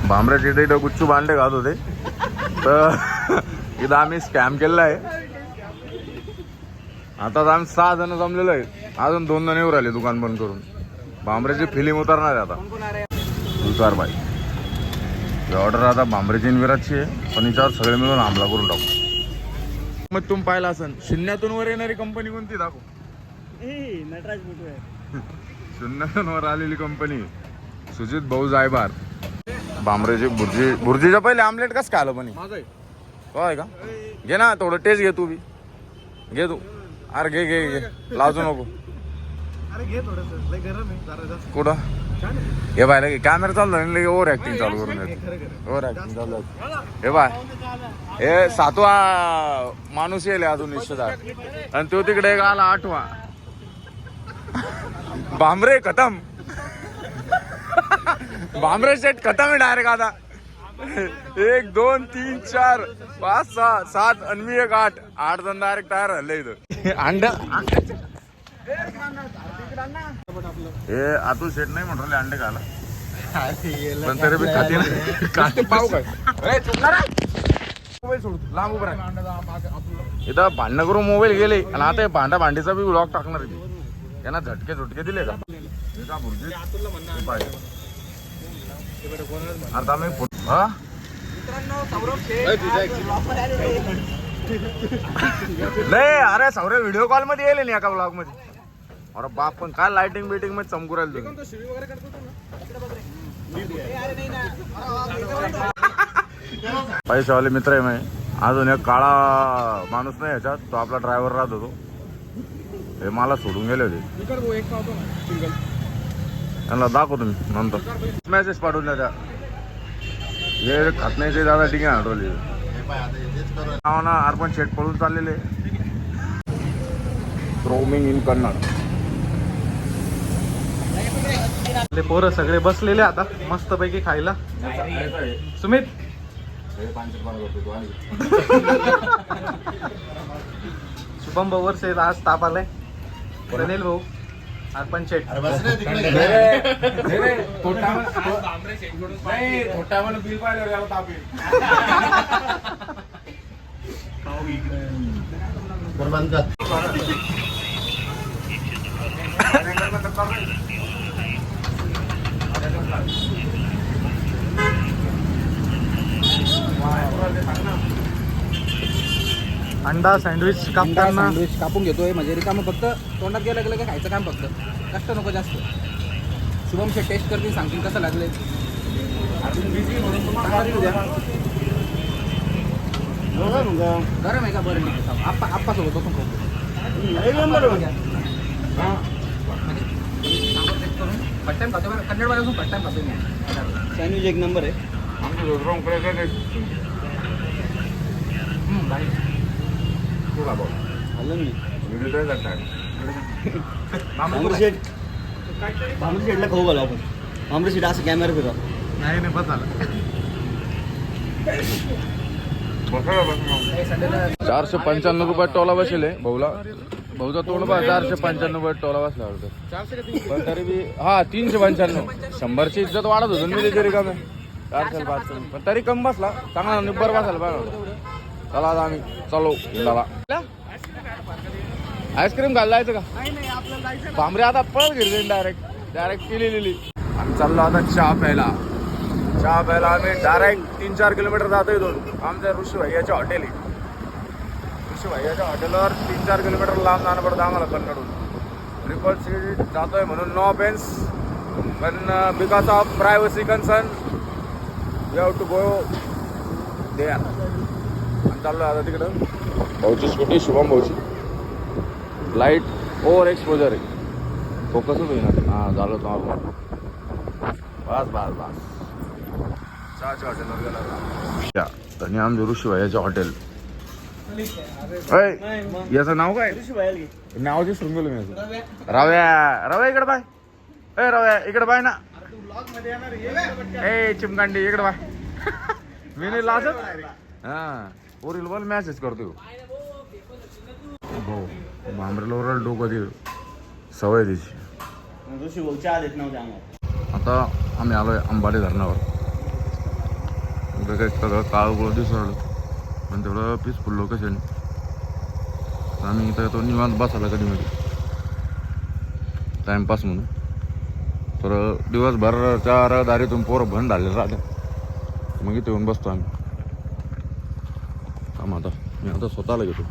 भांबऱ्याच्या इथे इथं गुच्चू बांधले घात होते तर इथं आम्ही स्कॅम केलेला आहे. आता आम्ही 6 जण जमलेलो आहे. अजून 2 जण येऊ राहिले दुकान बंद करून. भांबऱ्याची फिलिंग उतरणार आहे आता. उतार बाई ही ऑर्डर आता भांबऱ्याची विराटची आहे, पण हिच्यावर सगळे मिळून हमला करून टाकू. मग तुम्ही पाहिला असेल शून्यातून वर येणारी कंपनी कोणती दाखव. नटराज बुटवेअर. शून्यातून वर आलेली कंपनी सुजित भाऊ जायबार. भांबऱ्याची भुर्जीच्या पहिले आमलेट कसं काय आलं पण काय का घे ना थोडं टेस्ट घे. तू बी घे तू. अरे घे घे घे लाजू नको. अरे घे थोडंसं लय गरम आहे जरा जास्त. कुठं हे बाय लगे कॅमेरा चालू झाला ओव्हर ऍक्टिंग चालू करून ओव्हर ऍक्टिंग चालू. हे बाय हे 7वा माणूस येईल अजून निश्चितदार आणि तो तिकडे एक आला 8वा. भांबरे खतम. भांबरे सेट खतम आहे डायरेक्ट आता. 1 2 3 4 5 6 7 आणि मी एक 8 जण डायरेक्ट तयार झाले इथं. अंड हे आतू सेट नाही म्हणून अंडे खाला पण तरी बी खाती ना पाव काय मोबाईल सोड लांब उभं राहा. इथं भांडणं करून मोबाईल गेले आणि आता भांडा भांडीचा बी ब्लॉग टाकणार आहे. त्यांना झटके झुटके दिले का आता मी नाही अरे सौर्य व्हिडिओ कॉल मध्ये येईल ना एका ब्लॉग मध्ये. अरे बाप पण काय लाइटिंग बिटिंग मध्ये चमकू राहिल तुम्ही. पैशावाले मित्र आहे मी. अजून एक काळा माणूस नाही याच्यात तो आपला ड्रायव्हर राहत होतो. हे मला सोडून गेले होते. त्यांना दाखवतो मी नंतर मेसेज पाठवून द्या. त्या हे खात नाही ते दादा ठीक आहे आठवली नाव ना अर्पण शेट पळून चाललेले. Roaming in Kannada. पोरं सगळे बसलेले आता मस्त पैकी खायला. सुमित शुभम भाऊ से आज ताप आलाय. अनिल भाऊ अर्पण शेट बिल पाहिलं ताप अंडा सँडविच कापताना कापून घेतोय म्हणजे रिकामं फक्त तोंडात गेलं गेलं का खायचं काम फक्त. कष्ट नको जास्त. शुभम शेट टेस्ट करतील सांगतील कसं लागले. गरम आहे का बरं ठीक आहे. आप्पा सोबत बसून खाऊ. फर्स्ट टाइम खातो कन्नड मध्ये फर्स्ट टाइम खातो मी. सँडविच एक नंबर आहे. भांबरी शेटला खाऊ घालू आपण. भांबरी शेट असं कॅमेरा फिरवा. नाही बस झालं. 495 रुपयात टोला बसले भाऊला. भाऊचा तोंड बा 495 रुपयात टोला बसला होता. पण तरी बी हा 395 100ची इज्जत वाढत होतो मी त्याची रिकामे 400 पण तरी कमी बसला. चांगला निब्बर बसायला पाहिजे होता. चला आता आम्ही चालू हिंडाला. आईस्क्रीम घाल जायचं का भांबरे आता पळत घेतली डायरेक्ट केलेली. आम्ही चाललो आता चहा प्यायला आम्ही डायरेक्ट 3-4 किलोमीटर जातो इथून. आमच्या ऋषी भैयाचे हॉटेल आहे. ऋषी भैयाच्या हॉटेलवर 3-4 किलोमीटर लांब जाणं पडतं आम्हाला कन्नडून. ट्रिपल सीट जातोय म्हणून नो ऑफेन्स पण because of privacy concern you have to go there. आणि चाललो आता तिकडं भाऊची स्कूटी शुभम भाऊची. लाईट ओव्हर एक्सपोजर आहे. फोकसच होईना. हां झालं नॉर्मल. बस चहाच्या हॉटेलवर गेला आणि आमचं ऋषी भैयाचे हॉटेल. याचं नाव काय नाव जे सुरून गेलो मी याचं. रव्या इकडे बाय. रव्या इकडे बाय ना. ए चिमकांडी इकडे बाय. मी नाही लाजत. हा ओरिजिनल मॅसेज करतो भाऊ. भांबरेला ओरल डोकं दे सवय त्याची. आता आम्ही आलोय अंबाडी धरणावर. इकडं काही सगळं काळ गोळ दिसून राहिलं पण तेवढं पीसफुल लोकेशन. आम्ही इथं येतो निवांत बसायला कधी मध्ये टाइमपास म्हणून. तर दिवसभरच्या रहदारीतून पोरं बंद झालेलं राहते मग इथे येऊन बसतो आम्ही. काम आता मी आता स्वतःला घेतो.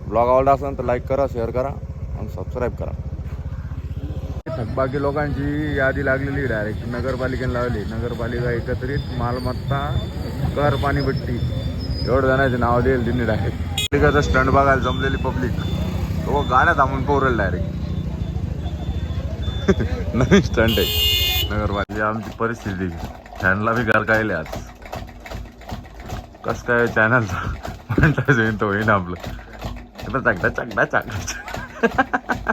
ब्लॉग आवडला असेल तर लाईक करा, शेअर करा आणि सबस्क्राईब करा. थकबाकी लोकांची यादी लागलेली डायरेक्ट नगरपालिकेने लावली. नगरपालिका एकत्रित मालमत्ता कर पाणीपट्टी एवढं जणांचे नाव देईल त्यांनी डायरेक्ट. पालिकाचा स्टंट बघायला जमलेली पब्लिक तो गाड्या थांबून पोरेल डायरेक्ट. नवीन स्टंट आहे नगरपालिका. आमची परिस्थिती फॅनला बी घर कायले आज कस काय चॅनलचा म्हणताच होईन तो होईन आपलं. चकडा चकडा चकडा चकडा